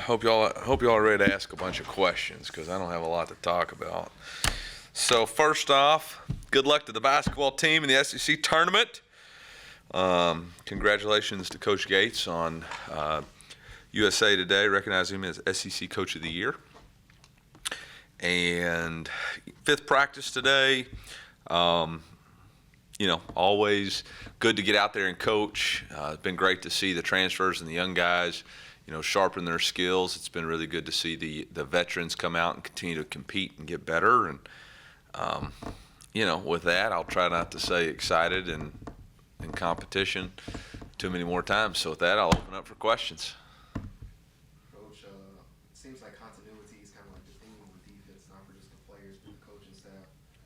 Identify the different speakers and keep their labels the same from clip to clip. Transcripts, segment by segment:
Speaker 1: Hope y'all are ready to ask a bunch of questions because I don't have a lot to talk about. So first off, good luck to the basketball team in the SEC tournament. Congratulations to Coach Gates on USA Today recognizing him as SEC Coach of the Year. And fifth practice today. Always good to get out there and coach. It's been great to see the transfers and the young guys, sharpen their skills. It's been really good to see the veterans come out and continue to compete and get better. And, with that, I'll try not to say excited and in competition too many more times. So with that, I'll open up for questions.
Speaker 2: Coach, it seems like continuity is kind of like the theme of the defense, not for just the players, but the coaching staff.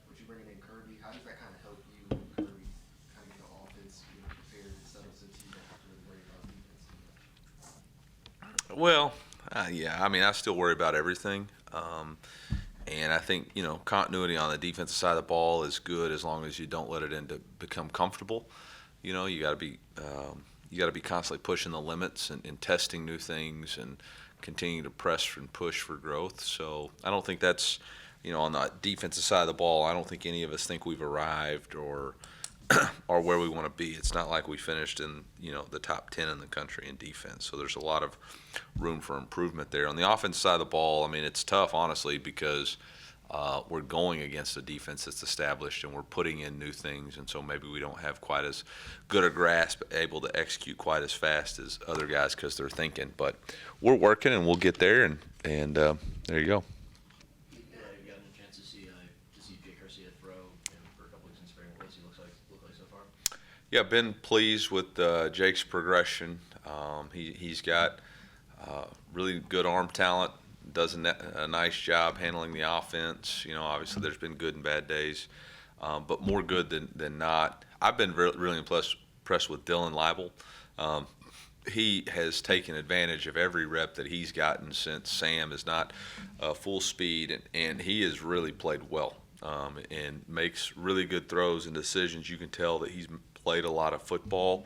Speaker 2: With you bringing in Kirby, how does that kind of help you and Kirby kind of get the offense prepared and settled so you don't have to really worry about defense too much?
Speaker 1: Well, I still worry about everything. And I think, continuity on the defensive side of the ball is good as long as you don't let it become comfortable. You got to be constantly pushing the limits and testing new things and continuing to press and push for growth. So I don't think that's, on the defensive side of the ball, I don't think any of us think we've arrived or where we want to be. It's not like we finished in, the top 10 in the country in defense. So there's a lot of room for improvement there. On the offense side of the ball, it's tough, honestly, because we're going against a defense that's established and we're putting in new things. And so maybe we don't have quite as good a grasp, able to execute quite as fast as other guys because they're thinking. But we're working and we'll get there. And there you go. Yeah, been pleased with Jake's progression. He's got really good arm talent, does a nice job handling the offense. Obviously there's been good and bad days, but more good than not. I've been really impressed with Dylan Leibel. He has taken advantage of every rep that he's gotten since Sam is not full speed, and he has really played well and makes really good throws and decisions. You can tell that he's played a lot of football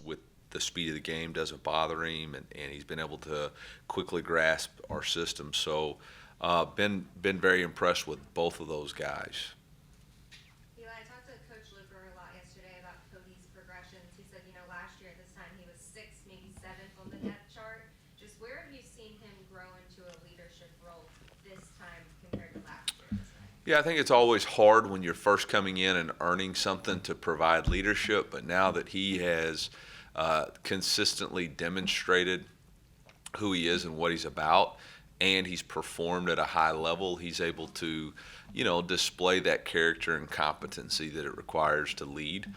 Speaker 1: with the speed of the game doesn't bother him, and he's been able to quickly grasp our system. So been very impressed with both of those guys.
Speaker 3: Eli, I talked to Coach Luker a lot yesterday about Cody's progressions. He said, last year at this time he was 6th, maybe 7th on the depth chart. Just where have you seen him grow into a leadership role this time compared to last year at this time?
Speaker 1: Yeah, I think it's always hard when you're first coming in and earning something to provide leadership, but now that he has consistently demonstrated who he is and what he's about, and he's performed at a high level, he's able to, display that character and competency that it requires to lead.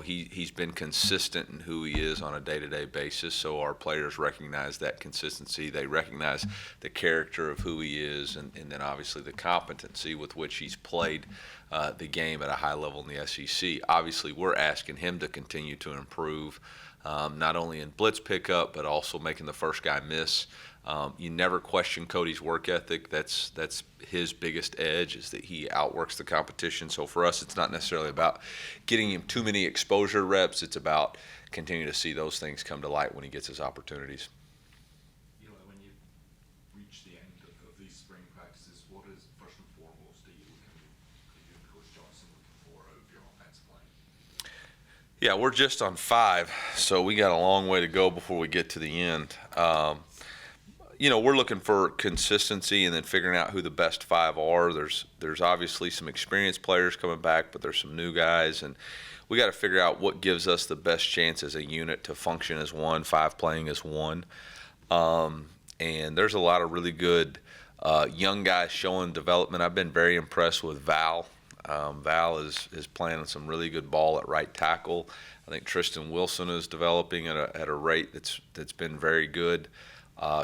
Speaker 1: He's been consistent in who he is on a day-to-day basis, so our players recognize that consistency. They recognize the character of who he is, and then obviously the competency with which he's played the game at a high level in the SEC. Obviously, we're asking him to continue to improve, not only in blitz pickup, but also making the first guy miss. You never question Cody's work ethic. That's his biggest edge, is that he outworks the competition. So for us, it's not necessarily about getting him too many exposure reps. It's about continuing to see those things come to light when he gets his opportunities.
Speaker 4: When you reach the end of these spring practices, what is first and foremost are you and Coach Johnson looking for out of your offensive line?
Speaker 1: Yeah, we're just on 5, so we got a long way to go before we get to the end. We're looking for consistency and then figuring out who the best 5 are. There's obviously some experienced players coming back, but there's some new guys, and we got to figure out what gives us the best chance as a unit to function as one, 5 playing as one. And there's a lot of really good young guys showing development. I've been very impressed with Val. Val is playing some really good ball at right tackle. I think Tristan Wilson is developing at a rate that's been very good.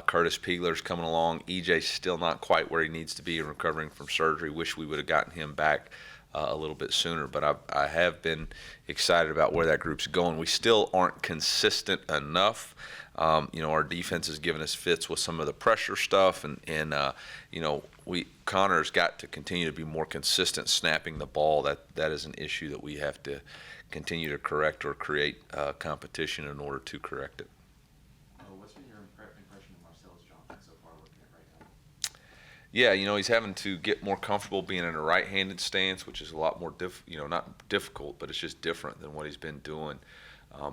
Speaker 1: Curtis Pegler's coming along. EJ's still not quite where he needs to be in recovering from surgery. Wish we would have gotten him back a little bit sooner, but I have been excited about where that group's going. We still aren't consistent enough. Our defense has given us fits with some of the pressure stuff, and Connor's got to continue to be more consistent snapping the ball. That is an issue that we have to continue to correct or create competition in order to correct it.
Speaker 2: What's been your
Speaker 1: Yeah, he's having to get more comfortable being in a right-handed stance, which is a lot more not difficult, but it's just different than what he's been doing.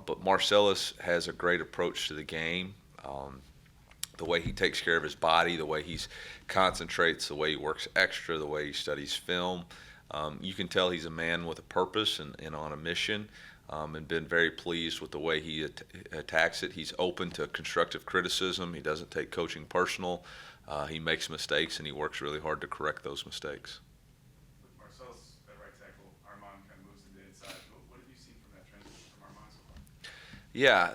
Speaker 1: But Marcellus has a great approach to the game. The way he takes care of his body, the way he concentrates, the way he works extra, the way he studies film. You can tell he's a man with a purpose and on a mission, and been very pleased with the way he attacks it. He's open to constructive criticism. He doesn't take coaching personal. He makes mistakes, and he works really hard to correct those mistakes.
Speaker 5: With Marcel's at right tackle, Armand kind of moves to the inside. What have you seen from that transition from Armand so far?
Speaker 1: Yeah,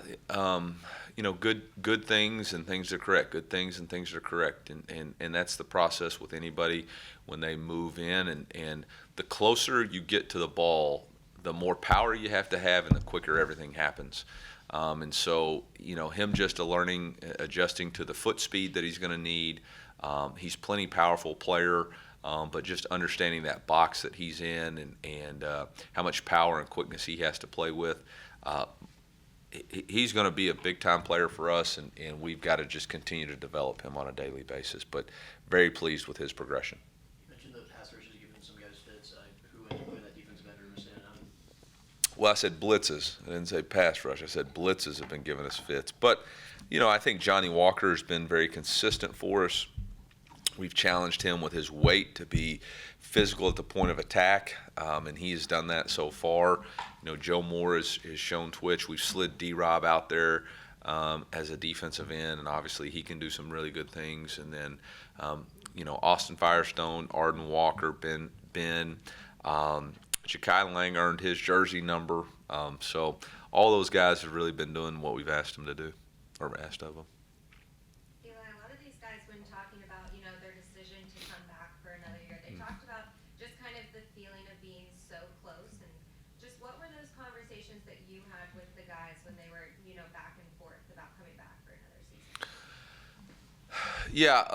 Speaker 1: good things and things are correct. Good things and things are correct, and that's the process with anybody when they move in. And the closer you get to the ball, the more power you have to have, and the quicker everything happens. And so, him just adjusting to the foot speed that he's going to need. He's plenty powerful player, but just understanding that box that he's in and how much power and quickness he has to play with. He's going to be a big-time player for us, and we've got to just continue to develop him on a daily basis. But very pleased with his progression.
Speaker 6: You mentioned the pass rush is giving some guys fits. Who in that defensive end room is standing out?
Speaker 1: Well, I said blitzes. I didn't say pass rush. I said blitzes have been giving us fits. But, I think Johnny Walker has been very consistent for us. We've challenged him with his weight to be physical at the point of attack, and he has done that so far. Joe Moore has shown twitch. We've slid D-Rob out there as a defensive end, and obviously he can do some really good things. And then, Austin Firestone, Arden Walker, Ben, Ja'Kai Lang earned his jersey number. So all those guys have really been doing what we've asked them to do, or asked of them.
Speaker 3: Eli, a lot of these guys, when talking about, their decision to come back for another year, they talked about just kind of the feeling of being so close, and just what were those conversations that you had with the guys when they were, back and forth about coming back for another season?
Speaker 1: Yeah,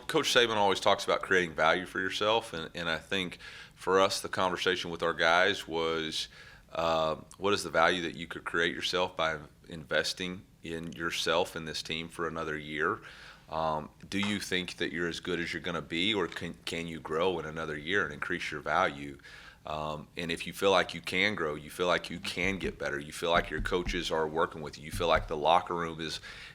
Speaker 1: Coach Saban always talks about creating value for yourself, and I think for us the conversation with our guys was what is the value that you could create yourself by investing in yourself and this team for another year? Do you think that you're as good as you're going to be, or can you grow in another year and increase your value? And if you feel like you can grow, you feel like you can get better, you feel like your coaches are working with you, you feel like the locker room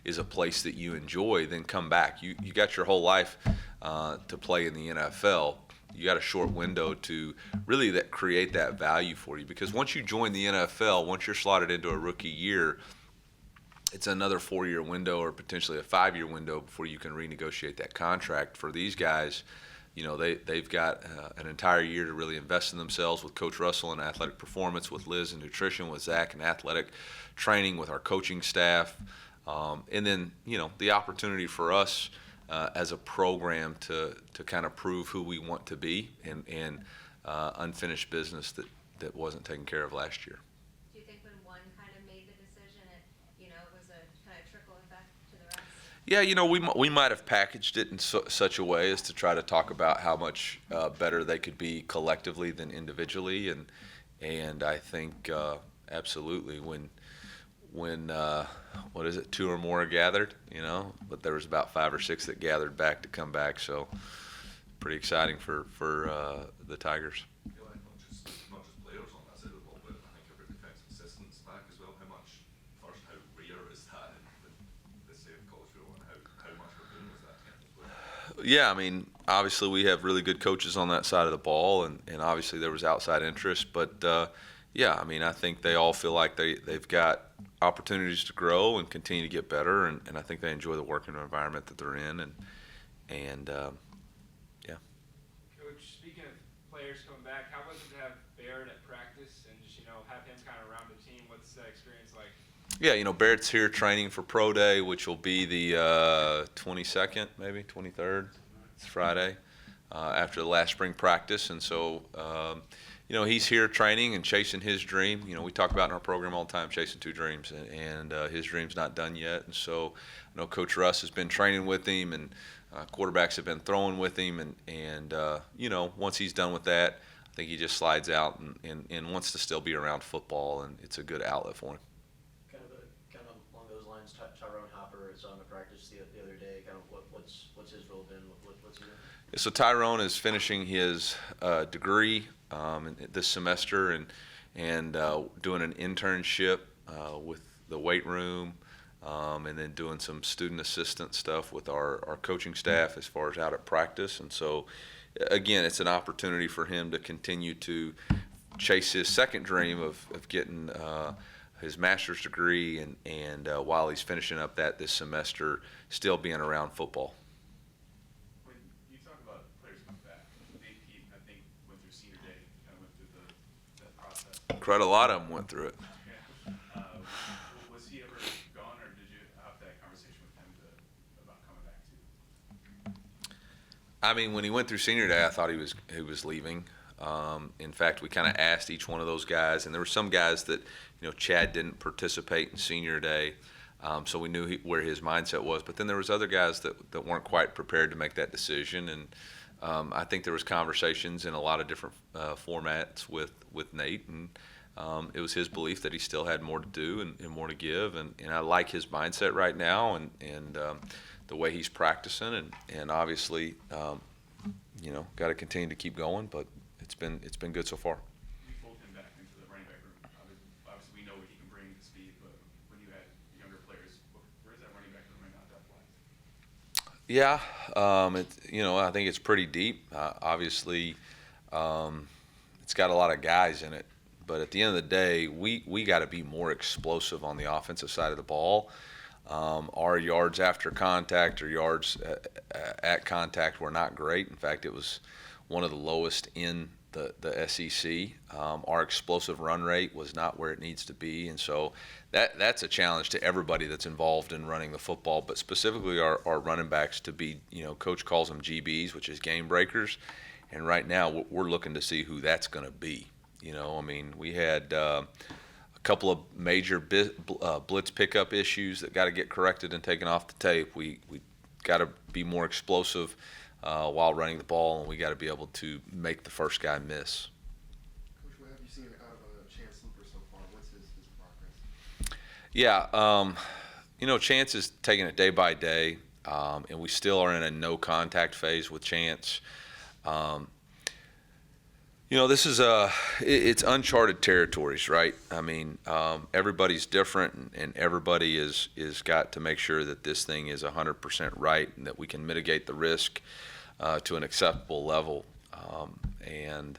Speaker 1: is a place that you enjoy, then come back. You got your whole life to play in the NFL. You got a short window to really create that value for you, because once you join the NFL, once you're slotted into a rookie year, it's another 4-year window or potentially a 5-year window before you can renegotiate that contract. For these guys, they've got an entire year to really invest in themselves with Coach Russell in athletic performance, with Liz in nutrition, with Zach in athletic training, with our coaching staff. And then, the opportunity for us as a program to kind of prove who we want to be and unfinished business that wasn't taken care of last year.
Speaker 3: Do you think when one kind of made the decision, it was a kind of trickle effect to the rest?
Speaker 1: Yeah, we might have packaged it in such a way as to try to talk about how much better they could be collectively than individually, and I think absolutely when what is it, 2 or more are gathered, but there was about 5 or 6 that gathered back to come back, so pretty exciting for the Tigers.
Speaker 4: Yeah, like not just players on that side of the ball, but I think every defensive assistant's back as well. How rare is that in the state of college football, and how much of a boom was that as well?
Speaker 1: Yeah, obviously we have really good coaches on that side of the ball, and obviously there was outside interest, but I think they all feel like they've got opportunities to grow and continue to get better, and I think they enjoy the working environment that they're in, and yeah.
Speaker 7: Coach, speaking of players coming back, how was it to have Barrett at practice and just, have him kind of around the team? What's that experience like?
Speaker 1: Yeah, Barrett's here training for Pro Day, which will be the 22nd, maybe 23rd. It's Friday after the last spring practice, and so he's here training and chasing his dream. We talk about in our program all the time, chasing 2 dreams, and his dream's not done yet. And so I know Coach Russ has been training with him, and quarterbacks have been throwing with him, and once he's done with that, I think he just slides out and wants to still be around football, and it's a good outlet for him.
Speaker 6: Kind of along those lines, Tyrone Hopper is on the practice the other day. Kind of what's his role been? What's he
Speaker 1: So Tyrone is finishing his degree this semester and doing an internship with the weight room, and then doing some student assistant stuff with our coaching staff as far as out at practice. And so, again, it's an opportunity for him to continue to chase his second dream of getting his master's degree, and while he's finishing up this semester, still being around football.
Speaker 5: When you talk about players coming back, Nate Pete, I think, went through senior day, kind of went through that process.
Speaker 1: Quite a lot of them went through it.
Speaker 5: Yeah. Was he ever gone, or did you have that conversation with him about coming back too?
Speaker 1: I mean, when he went through senior day, I thought he was leaving. In fact, we kind of asked each one of those guys, and there were some guys that, Chad didn't participate in senior day, so we knew where his mindset was. But then there was other guys that weren't quite prepared to make that decision, and I think there was conversations in a lot of different formats with Nate, and it was his belief that he still had more to do and more to give, and I like his mindset right now, and the way he's practicing, and obviously, got to continue to keep going, but it's been good so far.
Speaker 5: You pulled him back into the running back room. Obviously, we know what he can bring to speed, but when you had younger players, where's that running back room right now depth-wise?
Speaker 1: Yeah, I think it's pretty deep. Obviously, it's got a lot of guys in it, but at the end of the day, we got to be more explosive on the offensive side of the ball. Our yards after contact or yards at contact were not great. In fact, it was one of the lowest in the SEC. Our explosive run rate was not where it needs to be, and so that's a challenge to everybody that's involved in running the football, but specifically our running backs to be, Coach calls them GBs, which is game breakers, and right now we're looking to see who that's going to be. We had a couple of major blitz pickup issues that got to get corrected and taken off the tape. We got to be more explosive while running the ball, and we got to be able to make the first guy miss.
Speaker 2: Coach, what have you seen out of Chance Hooper so far? What's his progress?
Speaker 1: Yeah, Chance is taking it day by day, and we still are in a no contact phase with Chance. This is it's uncharted territories, right? I mean, everybody's different, and everybody is got to make sure that this thing is 100% right, and that we can mitigate the risk to an acceptable level. And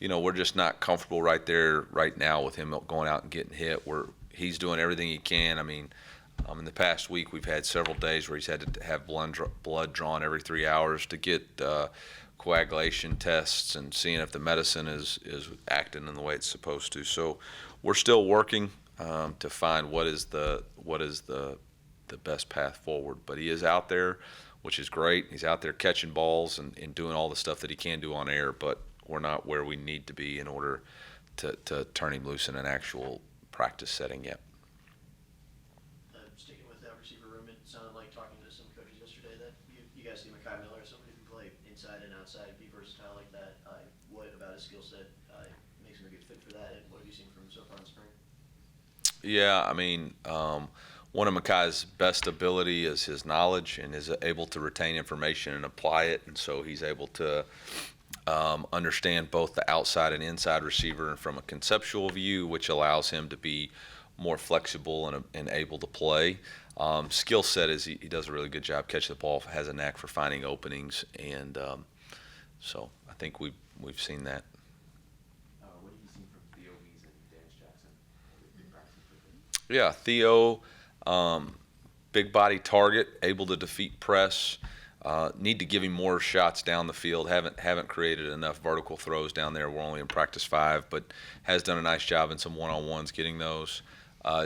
Speaker 1: we're just not comfortable right there right now with him going out and getting hit. He's doing everything he can. I mean, in the past week, we've had several days where he's had to have blood drawn every 3 hours to get coagulation tests and seeing if the medicine is acting in the way it's supposed to. So we're still working to find what is the best path forward. But he is out there, which is great. He's out there catching balls and doing all the stuff that he can do on air, but we're not where we need to be in order to turn him loose in an actual practice setting yet.
Speaker 6: Sticking with that receiver room, it sounded like talking to some coaches yesterday that you guys see Mekhi Miller as somebody who can play inside and outside, be versatile like that. What about his skill set makes him a good fit for that, and what have you seen from him so far in spring?
Speaker 1: Yeah, I mean, one of Mekhi's best ability is his knowledge and is able to retain information and apply it, and so he's able to understand both the outside and inside receiver, and from a conceptual view, which allows him to be more flexible and able to play. Skill set is he does a really good job catching the ball, has a knack for finding openings, and so I think we've seen that.
Speaker 8: What have you seen from Theo Wees and Dennis Jackson?
Speaker 1: Yeah, Theo, big body target, able to defeat press. Need to give him more shots down the field. Haven't created enough vertical throws down there. We're only in practice 5, but has done a nice job in some one-on-ones getting those.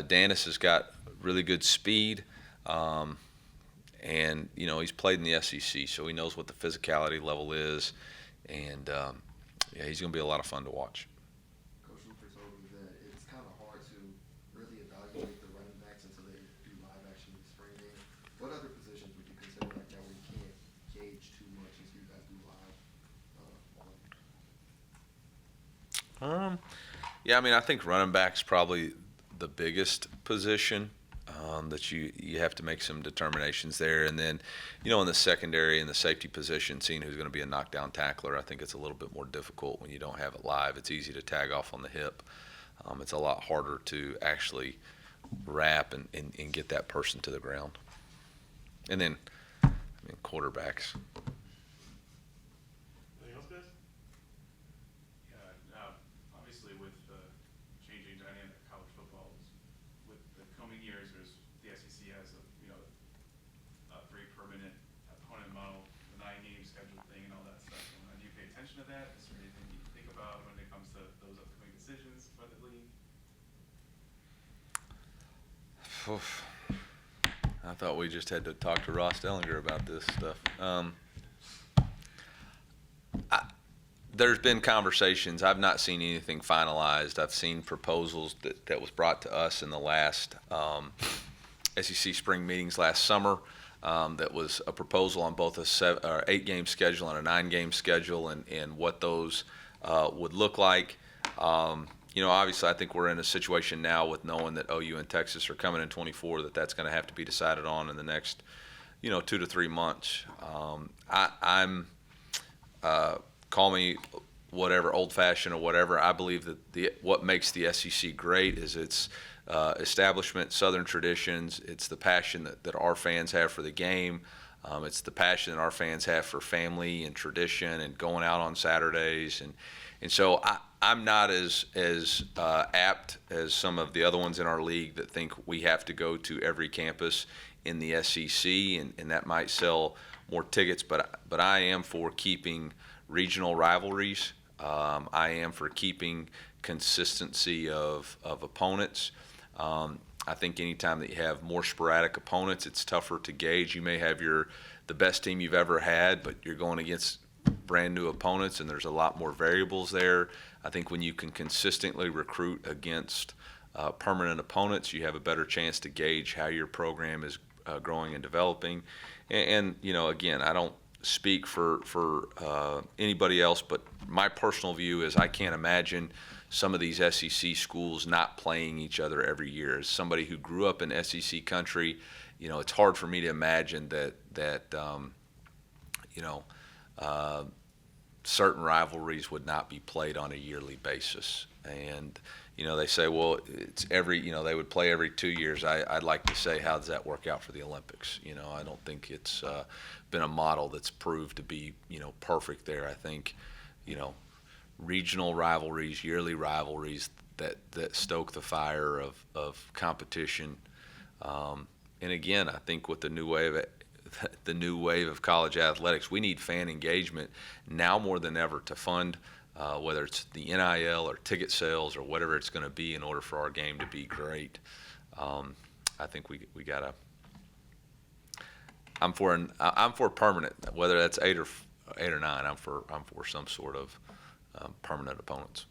Speaker 1: Dennis has got really good speed, and he's played in the SEC, so he knows what the physicality level is, and he's going to be a lot of fun to watch.
Speaker 2: Coach Hooper told me that it's kind of hard to really evaluate the running backs until they do live action in the spring game. What other positions would you consider like that where you can't gauge too much until you guys do live?
Speaker 1: Yeah, I mean, I think running back's probably the biggest position. that you have to make some determinations there. And then, in the secondary and the safety position, seeing who's going to be a knockdown tackler, I think it's a little bit more difficult when you don't have it live. It's easy to tag off on the hip. It's a lot harder to actually wrap and get that person to the ground. And then, quarterbacks.
Speaker 5: Anything else, guys? Yeah, obviously with the changing dynamic of college football, with the coming years, the SEC has a very permanent opponent model, the 9-game schedule thing and all that stuff. Do you pay attention to that? Is there anything you think about when it comes to those upcoming decisions for the league?
Speaker 1: I thought we just had to talk to Ross Dellinger about this stuff. There's been conversations. I've not seen anything finalized. I've seen proposals that was brought to us in the last SEC spring meetings last summer. That was a proposal on both a 8-game schedule and a 9-game schedule, and what those would look like. Obviously, I think we're in a situation now with knowing that OU and Texas are coming in 24, that's going to have to be decided on in the next, 2 to 3 months. I'm call me whatever, old-fashioned or whatever. I believe that what makes the SEC great is its establishment, Southern traditions. It's the passion that our fans have for the game. It's the passion that our fans have for family and tradition and going out on Saturdays. And so I'm not as apt as some of the other ones in our league that think we have to go to every campus in the SEC, and that might sell more tickets. But I am for keeping regional rivalries. I am for keeping consistency of opponents. I think anytime that you have more sporadic opponents, it's tougher to gauge. You may have the best team you've ever had, but you're going against brand new opponents, and there's a lot more variables there. I think when you can consistently recruit against permanent opponents, you have a better chance to gauge how your program is growing and developing. And again, I don't speak for anybody else, but my personal view is I can't imagine some of these SEC schools not playing each other every year. As somebody who grew up in SEC country, it's hard for me to imagine that certain rivalries would not be played on a yearly basis. And they say, well, it's they would play every 2 years. I'd like to say, how does that work out for the Olympics? I don't think it's been a model that's proved to be perfect there. I think regional rivalries, yearly rivalries that stoke the fire of competition. And again, I think with the new wave of college athletics, we need fan engagement now more than ever to fund whether it's the NIL or ticket sales or whatever it's going to be in order for our game to be great. I think we gotta. I'm for permanent, whether that's 8 or 9. I'm for some sort of permanent opponents.